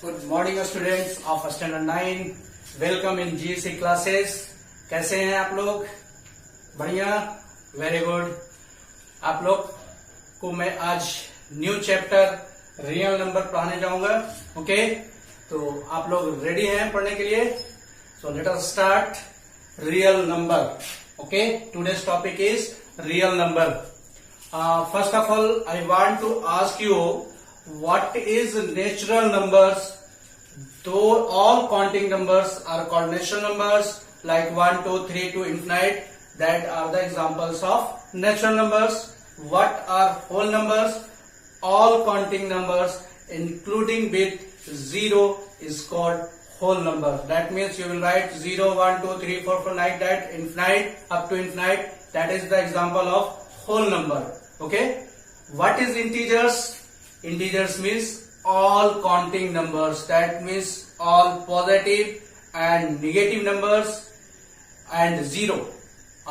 Good morning students of standard 9। Welcome in GSC classes. कैसे हैं आप लोग? बढ़िया, वेरी गुड। आप लोग को मैं आज न्यू चैप्टर रियल नंबर पढ़ाने जाऊंगा। ओके, तो आप लोग रेडी हैं पढ़ने के लिए? So let us start real number. Okay, today's topic is real number. First of all I want to ask you what is natural numbers. Though all counting numbers are called natural numbers, like 1 2 3 to infinite, that are the examples of natural numbers. What are whole numbers? All counting numbers including with 0 is called whole number. That means you will write 0 1 2 3 4 4 like that, infinite up to infinite. That is the example of whole number. Okay, what is integers? Integers means all counting numbers. That means all positive and negative numbers and 0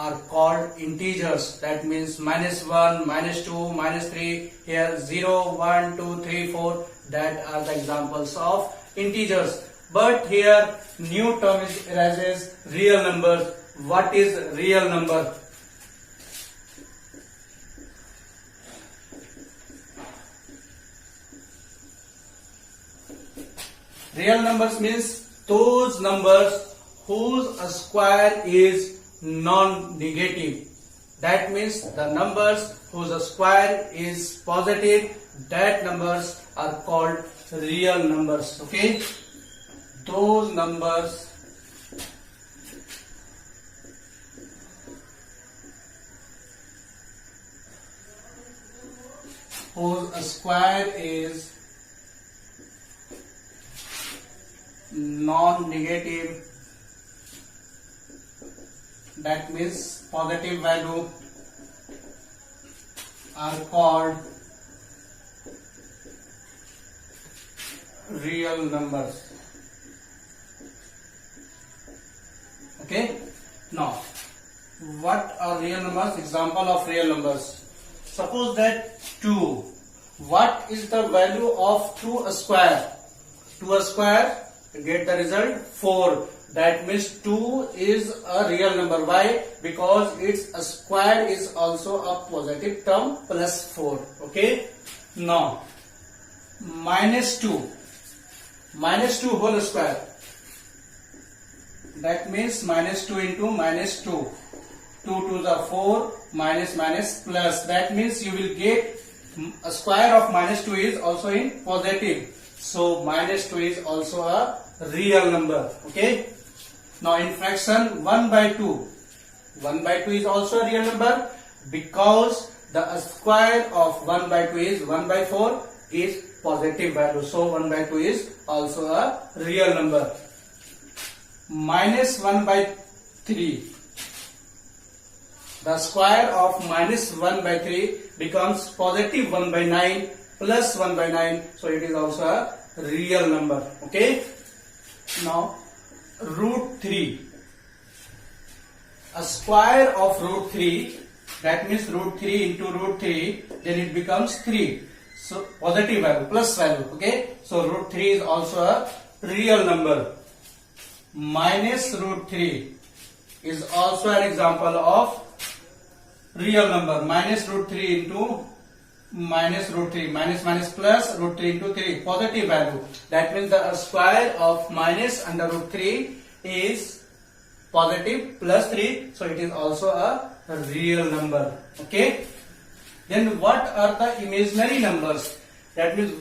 are called integers. That means -1, -2, -3. Here 0, 1, 2, 3, 4. That are the examples of integers. But here new term arises, real numbers. What is real number? Real numbers means those numbers whose square is non-negative. That means the numbers whose square is positive, that numbers are called real numbers. Okay, those numbers whose square is non-negative, that means positive value, are called real numbers. Okay, now what are real numbers? Example of real numbers. Suppose that 2. What is the value of 2 square? 2 square, get the result 4. That means 2 is a real number. Why? Because its square is also a positive term, plus 4. Okay, now -2 whole square, that means -2 into -2, 2 to the 4, minus plus. That means you will get a square of -2 is also in positive, so -2 is also a real number. Okay, now in fraction 1/2, 1/2 is also a real number because the square of 1/2 is 1/4 is positive value, so 1/2 is also a real number. -1/3, the square of -1/3 becomes positive 1/9 plus 1/9, so it is also a real number. Okay, now √3, a square of √3, that means √3 into √3, then it becomes 3, so positive value, plus value. Okay, so √3 is also a real number. -√3 is also an example of real number. -√3 into -√3, minus plus √3 into 3, positive value. That means the square of -√3 is positive plus 3, so it is also a real number. Okay, then what are the imaginary numbers? That means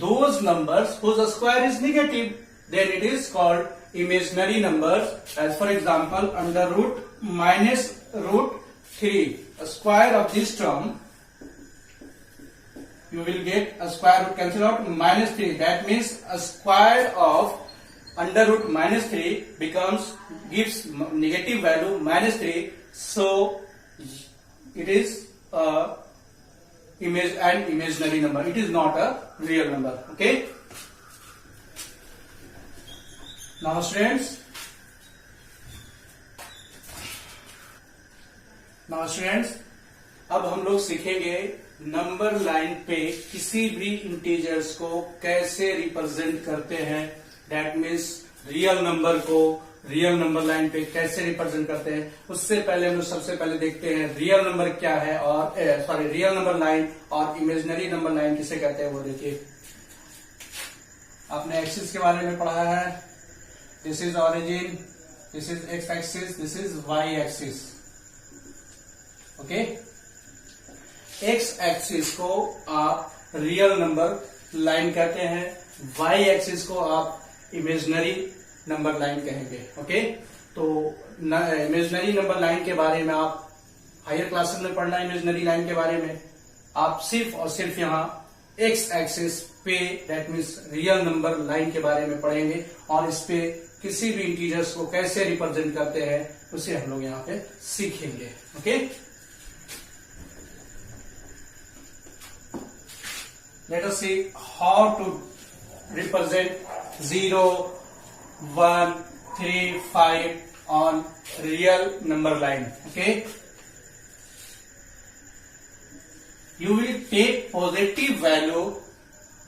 those numbers whose square is negative, then it is called imaginary numbers. As for example, under root -√3, a square of this term, you will get a square root cancel out, -3. That means a square of under root -3 gives negative value -3, so it is an imaginary number. It is not a real number. Okay, now students, अब हम लोग सीखेंगे number line पे किसी भी integers को कैसे represent करते हैं, दैट मीन्स रियल नंबर को रियल नंबर लाइन पे कैसे रिप्रेजेंट करते हैं। उससे पहले हम सबसे पहले देखते हैं रियल नंबर क्या है और रियल नंबर लाइन और इमेजिनरी नंबर लाइन किसे कहते हैं वो देखिए। आपने एक्सिस के बारे में पढ़ा है, this is origin, this is X axis, this is Y axis. Okay, X axis को आप रियल नंबर लाइन कहते हैं, वाई एक्सिस को आप इमेजिनरी नंबर लाइन कहेंगे। ओके, तो इमेजिनरी नंबर लाइन के बारे में आप हायर क्लासेस में पढ़ना, इमेजिनरी लाइन के बारे में आप सिर्फ और सिर्फ यहाँ एक्स एक्सिस पे that means real number line के बारे में पढ़ेंगे और इस पे किसी भी इंटीजर्स को कैसे रिप्रेजेंट करते हैं उसे हम लोग यहाँ पे सीखेंगे। Okay, let us see how to represent 0, 1, 3, 5 on real number line. Okay, you will take positive value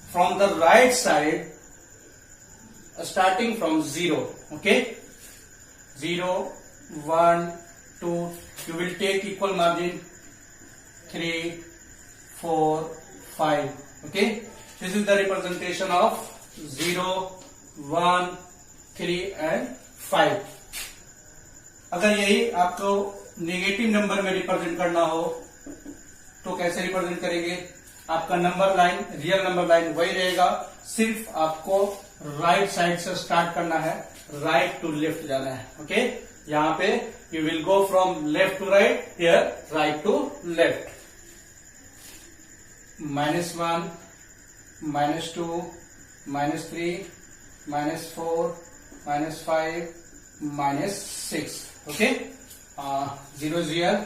from the right side starting from 0. Okay, 0, 1, 2, you will take equal margin 3, 4, 5. Okay, this is the representation of 0, 1, 3 and 5. अगर यही आपको negative number में represent करना हो तो कैसे represent करेंगे? आपका number line real number line वही रहेगा, सिर्फ आपको राइट साइड से स्टार्ट करना है, राइट टू लेफ्ट जाना है। ओके, यहाँ पे you will go from left to right, here right to left. -1, -2, -3, -4, -5, -6. Okay, 0 is here,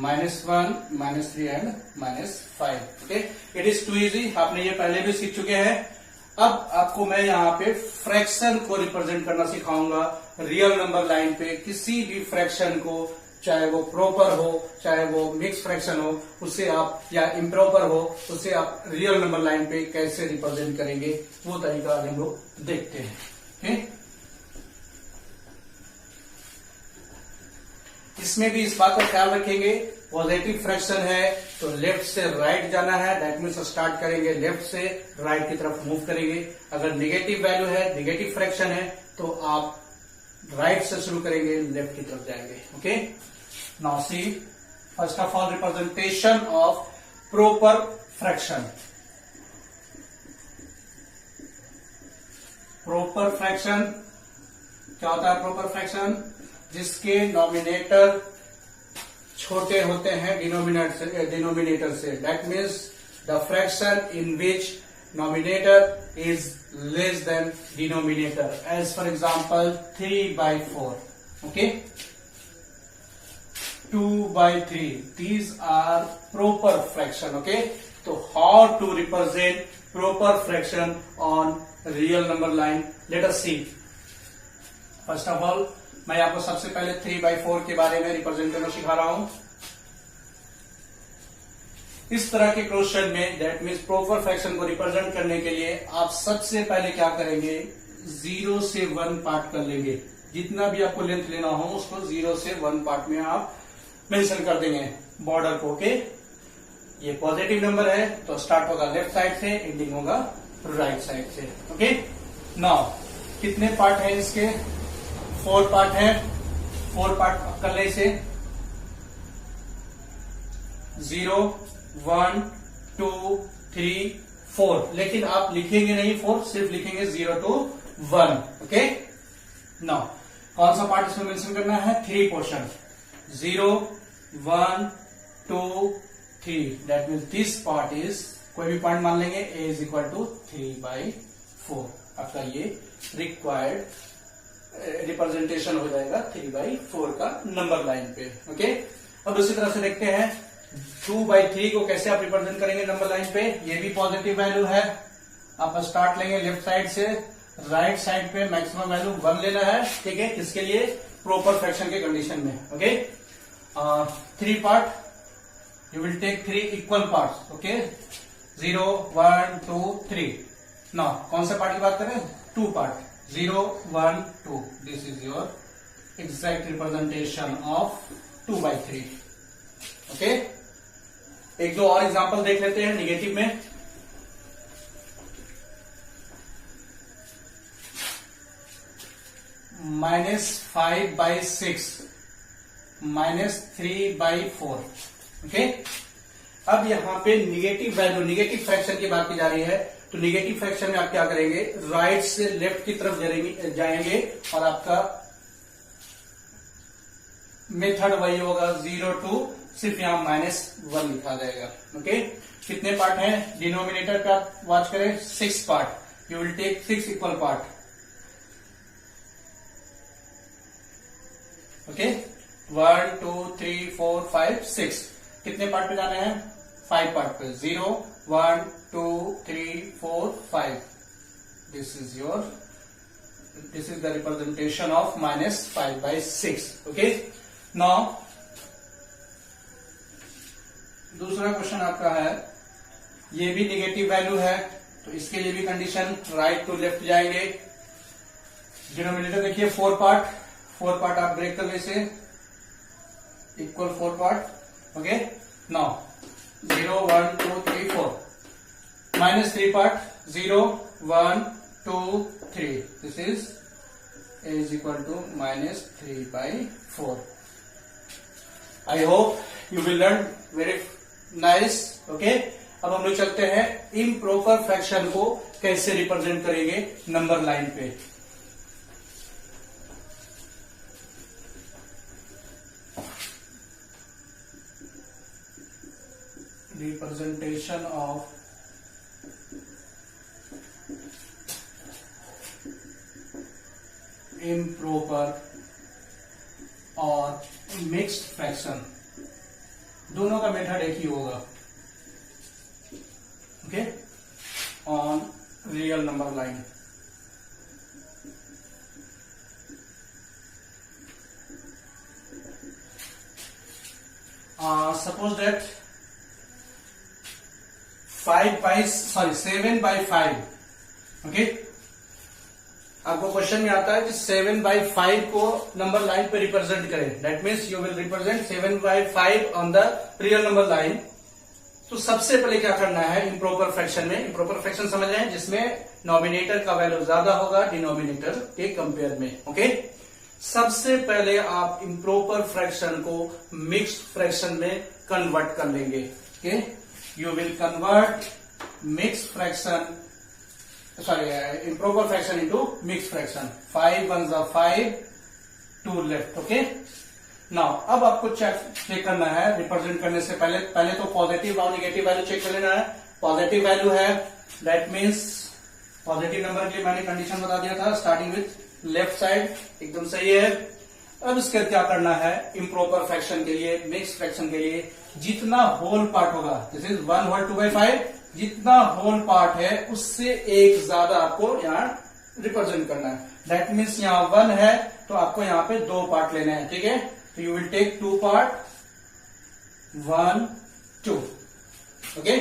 -1, -3 and -5. Okay, it is too easy, आपने ये पहले भी सीख चुके हैं। अब आपको मैं यहाँ पे फ्रैक्शन को रिप्रेजेंट करना सिखाऊंगा। रियल नंबर लाइन पे किसी भी फ्रैक्शन को, चाहे वो प्रॉपर हो चाहे वो मिक्स फ्रैक्शन हो, उसे आप या इम्प्रॉपर हो, उसे आप रियल नंबर लाइन पे कैसे रिप्रेजेंट करेंगे वो तरीका आज हम लोग देखते हैं। ओके, इसमें भी इस बात का ख्याल रखेंगे, पॉजिटिव फ्रैक्शन है तो लेफ्ट से राइट जाना है, दैट मीन्स स्टार्ट करेंगे लेफ्ट से राइट की तरफ मूव करेंगे। अगर नेगेटिव वैल्यू है, नेगेटिव फ्रैक्शन है तो आप राइट से शुरू करेंगे, लेफ्ट की तरफ जाएंगे। Okay, now see first of all representation of proper fraction. Proper fraction क्या होता है? प्रॉपर फ्रैक्शन जिसके नॉमिनेटर छोटे होते हैं डिनोमिनेटर से, that means the fraction in which nominator is less than denominator, as for example 3/4. Okay, 2/3, these are proper fraction. Okay, so how to represent proper fraction on real number line? Let us see. First of all, मैं आपको सबसे पहले 3/4 के बारे में represent करना सिखा रहा हूं। इस तरह के क्वेश्चन में दैट मीन्स प्रॉपर फ्रैक्शन को रिप्रेजेंट करने के लिए आप सबसे पहले क्या करेंगे? 0 से 1 पार्ट कर लेंगे। जितना भी आपको लेंथ लेना हो उसको 0 से 1 पार्ट में आप मेंशन कर देंगे बॉर्डर को। ओके, ये पॉजिटिव नंबर है तो स्टार्ट होगा लेफ्ट साइड से, एंडिंग होगा राइट साइड से। ओके, नाउ कितने पार्ट है इसके? 4 पार्ट है। 4 पार्ट कर ले इसे। 0, 1, 2, 3, 4, लेकिन आप लिखेंगे नहीं 4, सिर्फ लिखेंगे 0 to 1। ओके, नाउ कौन सा पार्ट इसमें मेंशन करना है? 3 portion, 0, 1, 2, 3, that means this part is, कोई भी पॉइंट मान लेंगे, a इज इक्वल टू 3/4। आपका ये रिक्वायर्ड रिप्रेजेंटेशन हो जाएगा 3/4 का नंबर लाइन पे। ओके, अब दूसरी तरह से देखते हैं 2/3 को कैसे आप रिप्रेजेंट करेंगे नंबर लाइन पे। ये भी पॉजिटिव वैल्यू है, आप स्टार्ट लेंगे लेफ्ट साइड से, राइट साइड पे मैक्सिमम वैल्यू 1 लेना है। ठीक है, किसके लिए? प्रॉपर फ्रैक्शन के कंडीशन में। Okay, 3 part you will take 3 equal parts. Okay, 0, 1, 2, 3. Now कौन से पार्ट की बात करें? 2 part, 0, 1, 2. This is your exact representation of 2/3. Okay, एक दो और एग्जांपल देख लेते हैं निगेटिव में. -5/6, -3/4. ओके, अब यहां पे निगेटिव वैल्यू, निगेटिव फ्रैक्शन की बात की जा रही है. तो निगेटिव फ्रैक्शन में आप क्या करेंगे? राइट से लेफ्ट की तरफ जाएंगे और आपका मेथड वही होगा 0 to, सिर्फ यहां -1 लिखा जाएगा. ओके, कितने पार्ट हैं? डिनोमिनेटर का वॉच करें, 6 part. You will take 6 equal part. Okay, 1, 2, 3, 4, 5, 6. कितने पार्ट पे जाना है? 5 पार्ट पे. 0, 1, 2, 3, 4, 5. This is the representation of -5/6. Okay. Now दूसरा क्वेश्चन आपका है, ये भी निगेटिव वैल्यू है, तो इसके लिए भी कंडीशन राइट टू लेफ्ट जाएंगे. डिनोमिनेटर देखिए 4 पार्ट आप ब्रेक कर ले से equal 4 part. Okay, now 0, 1, 2, 3, 4. -3 part, 0, 1, 2, 3. This is equal to -3/4. I hope you will learn very nice. Okay, अब हम लोग चलते हैं इम्प्रॉपर फ्रैक्शन को कैसे रिप्रेजेंट करेंगे नंबर लाइन पे. Representation of improper और mixed fraction, दोनों का मेथड एक ही होगा. Okay, on real number line. Suppose that 7/5. Okay, आपको क्वेश्चन में आता है कि 7/5 को नंबर लाइन पे रिप्रेजेंट करें. That means you will represent 7/5 on the real number line. तो सबसे पहले क्या करना है इम्प्रॉपर फ्रैक्शन में? इम्प्रॉपर फ्रैक्शन समझ रहे हैं जिसमें नॉमिनेटर का वैल्यू ज्यादा होगा डिनोमिनेटर के कंपेयर में. ओके, सबसे पहले आप इम्प्रॉपर फ्रैक्शन को मिक्स्ड फ्रैक्शन में कन्वर्ट कर लेंगे. Okay, you will convert improper fraction into mixed fraction. 5 1s are 5, 2 left. Okay, now अब आपको चेक करना है रिप्रेजेंट करने से पहले तो पॉजिटिव और निगेटिव वैल्यू चेक कर लेना है. पॉजिटिव वैल्यू है, दैट मीन्स पॉजिटिव नंबर के लिए मैंने कंडीशन बता दिया था, स्टार्टिंग विथ लेफ्ट साइड. एकदम सही है. अब इसके क्या करना है इम्प्रॉपर फ्रैक्शन के लिए, मिक्स फ्रैक्शन के लिए, जितना होल पार्ट होगा, दिस इज 1 होल 2/5, जितना होल पार्ट है उससे एक ज्यादा आपको यहाँ रिप्रेजेंट करना है. दैट मीन्स यहाँ 1 है तो आपको यहाँ पे 2 पार्ट लेने हैं. ठीक है, तो you will take 2 part, 1, 2. Okay,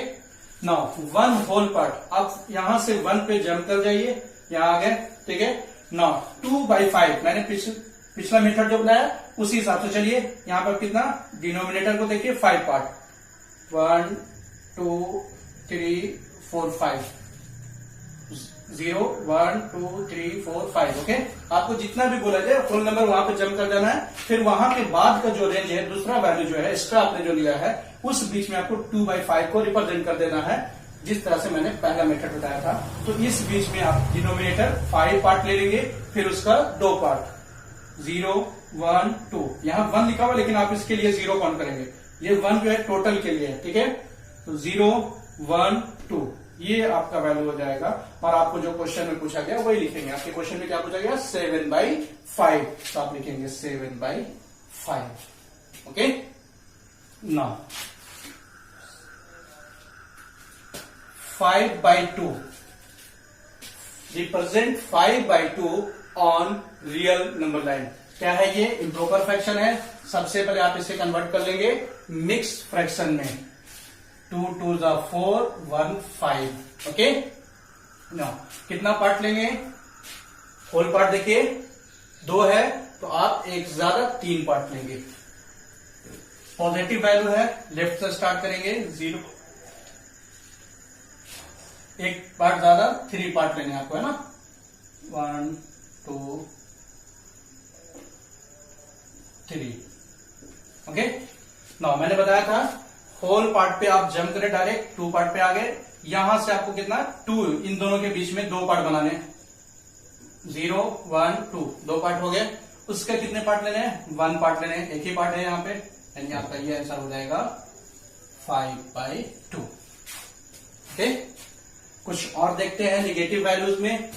now 1 whole part. आप यहां से 1 पे जंप कर जाइए, यहां आ गए. ठीक है, नाउ 2/5 मैंने पिछला मेथड जो बनाया उसी हिसाब से चलिए. यहां पर कितना, डिनोमिनेटर को देखिए 5 पार्ट, 1, 2, 3, 4, 5. 0, 1, 2, 3, 4, 5. ओके, आपको जितना भी बोला जाए फुल नंबर वहां पे जंप कर जाना है. फिर वहां के बाद का जो रेंज है, दूसरा वैल्यू जो है एक्स्ट्रा आपने जो लिया है, उस बीच में आपको 2/5 को रिप्रेजेंट कर देना है, जिस तरह से मैंने पहला मेथड बताया था. तो इस बीच में आप डिनोमिनेटर 5 पार्ट ले लेंगे, फिर उसका 2 पार्ट, 0, 1, 2. यहां 1 लिखा हुआ लेकिन आप इसके लिए 0 काउंट करेंगे. ये 1 जो है टोटल के लिए है. ठीक है, तो 0, 1, 2 ये आपका वैल्यू हो जाएगा. और आपको जो क्वेश्चन में पूछा गया वही लिखेंगे. आपके क्वेश्चन में क्या पूछा गया, 7/5, तो आप लिखेंगे 7/5. Okay, now 5/2 represent 5/2 on real number line. क्या है ये? इम्प्रॉपर फ्रैक्शन है। सबसे पहले आप इसे कन्वर्ट कर लेंगे मिक्स फ्रैक्शन में। 2 2 4 1 5। ओके ना, कितना पार्ट लेंगे? होल पार्ट देखिए 2 है तो आप एक ज्यादा 3 पार्ट लेंगे। पॉजिटिव वैल्यू है, लेफ्ट से स्टार्ट करेंगे 0, एक पार्ट ज्यादा 3 पार्ट लेंगे आपको, है ना। 1 2 3। ओके ना, मैंने बताया था होल पार्ट पे आप जंप करें डायरेक्ट 2 पार्ट पे आ गए। यहां से आपको कितना 2, इन दोनों के बीच में 2 पार्ट बनाने, 0 1 2, 2 पार्ट हो गए। उसके कितने पार्ट लेने हैं? 1 पार्ट लेने हैं, एक ही पार्ट है यहाँ पे, यानी आपका ये आंसर हो जाएगा 5/2। ओके, कुछ और देखते हैं निगेटिव वैल्यूज में।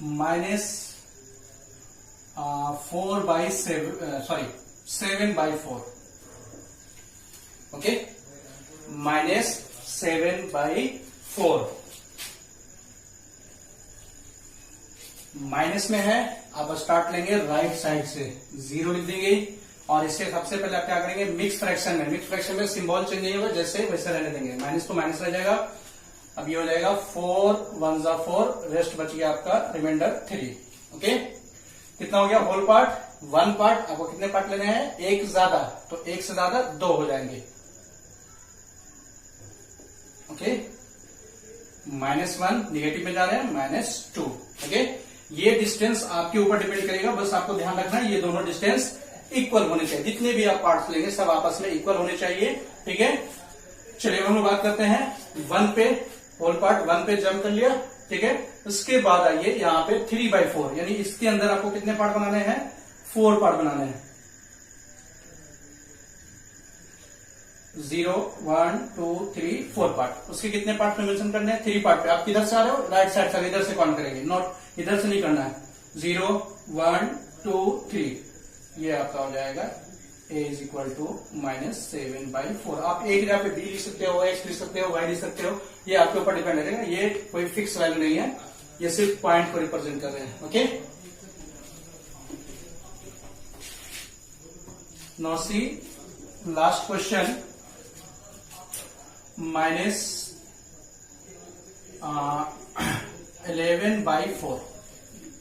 -7/4। ओके, -7/4 माइनस में है। आप स्टार्ट लेंगे राइट साइड से, 0 लिख देंगे और इससे सबसे पहले आप क्या करेंगे? मिक्स फ्रैक्शन में, मिक्स फ्रैक्शन में सिंबल चेंज नहीं होगा, जैसे वैसे रहने देंगे। माइनस तो माइनस रह जाएगा। अब ये हो जाएगा 4 1 4, रेस्ट बच गया आपका रिमाइंडर 3। ओके, कितना हो गया? Whole part 1 part. आपको कितने पार्ट लेने हैं? एक ज्यादा, तो एक से ज्यादा 2 हो जाएंगे। ओके, -1 निगेटिव में जा रहे हैं, -2। ओके, ये डिस्टेंस आपके ऊपर डिपेंड करेगा, बस आपको ध्यान रखना है ये दोनों डिस्टेंस इक्वल होने चाहिए। जितने भी आप पार्ट्स लेंगे सब आपस में इक्वल होने चाहिए। ठीक है, चलिए हम लोग बात करते हैं 1 पे। होल पार्ट 1 पे जंप कर लिया, ठीक है। उसके बाद आइए यहाँ पे 3/4, यानी इसके अंदर आपको कितने पार्ट बनाने हैं? 4 पार्ट बनाने हैं। 0 1 2 3 4 पार्ट। उसके कितने पार्ट में मेंशन करने हैं? 3 पार्ट पे। आप किधर से आ रहे हो? राइट साइड से, इधर से काउंट करेंगे, नॉट इधर से नहीं करना है। 0 1 2 3, ये आपका हो जाएगा a इज इक्वल टू -7/4। आप एक जगह पे b लिख सकते हो, x लिख सकते हो, y लिख सकते हो, ये आपके ऊपर डिपेंड करेगा। ये कोई फिक्स वैल्यू नहीं है, ये सिर्फ पॉइंट को रिप्रेजेंट कर रहे हैं। Okay, now see last question, -11/4।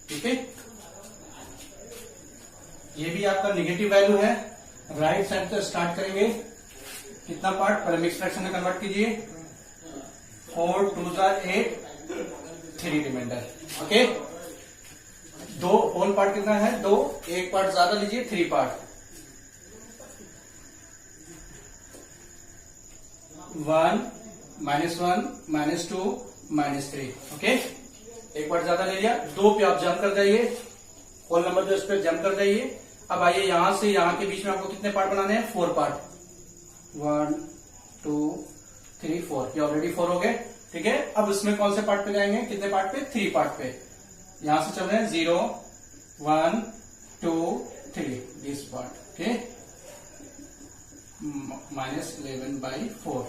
ठीक है, ये भी आपका निगेटिव वैल्यू है। राइट साइड से स्टार्ट करेंगे। कितना पार्ट? पहले मिक्स फ्रैक्शन में कन्वर्ट कीजिए। 4 2 8, 3 रिमाइंडर। ओके, 2 होल पार्ट कितना है? 2, एक पार्ट ज्यादा लीजिए, 3 पार्ट। 1 -1 -2 -3। ओके, एक पार्ट ज्यादा ले लिया। 2 पे आप जंप कर जाइए, होल नंबर जो इस पे जंप कर जाइए। अब आइए यहां से यहां के बीच में आपको कितने पार्ट बनाने हैं? 4 पार्ट। 1 2 3 4, ये ऑलरेडी 4 हो गए। ठीक है, अब इसमें कौन से पार्ट पे जाएंगे? कितने पार्ट पे? 3 पार्ट पे। यहां से चल रहे हैं 0 1 2 3, this part. Okay, -11/4।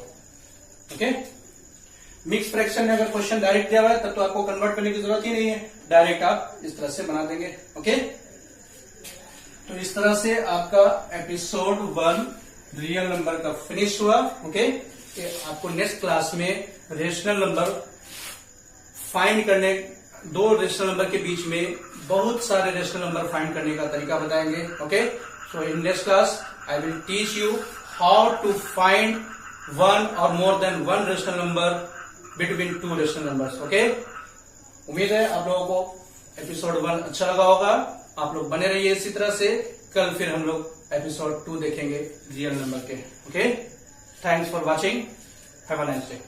Okay, mix fraction में अगर क्वेश्चन डायरेक्ट दिया हुआ है तब तो आपको कन्वर्ट करने की जरूरत ही नहीं है, डायरेक्ट आप इस तरह से बना देंगे। ओके, तो इस तरह से आपका एपिसोड 1 रियल नंबर का फिनिश हुआ। ओके, आपको नेक्स्ट क्लास में रेशनल नंबर फाइंड करने, 2 रेशनल नंबर के बीच में बहुत सारे रेशनल नंबर फाइंड करने का तरीका बताएंगे। Okay, so in next class I will teach you how to find 1 और more than 1 rational number between 2 rational numbers. Okay, उम्मीद है आप लोगों को एपिसोड 1 अच्छा लगा होगा। आप लोग बने रहिए इसी तरह से। कल फिर हम लोग एपिसोड 2 देखेंगे रियल नंबर के। Okay, thanks for watching, have a nice day.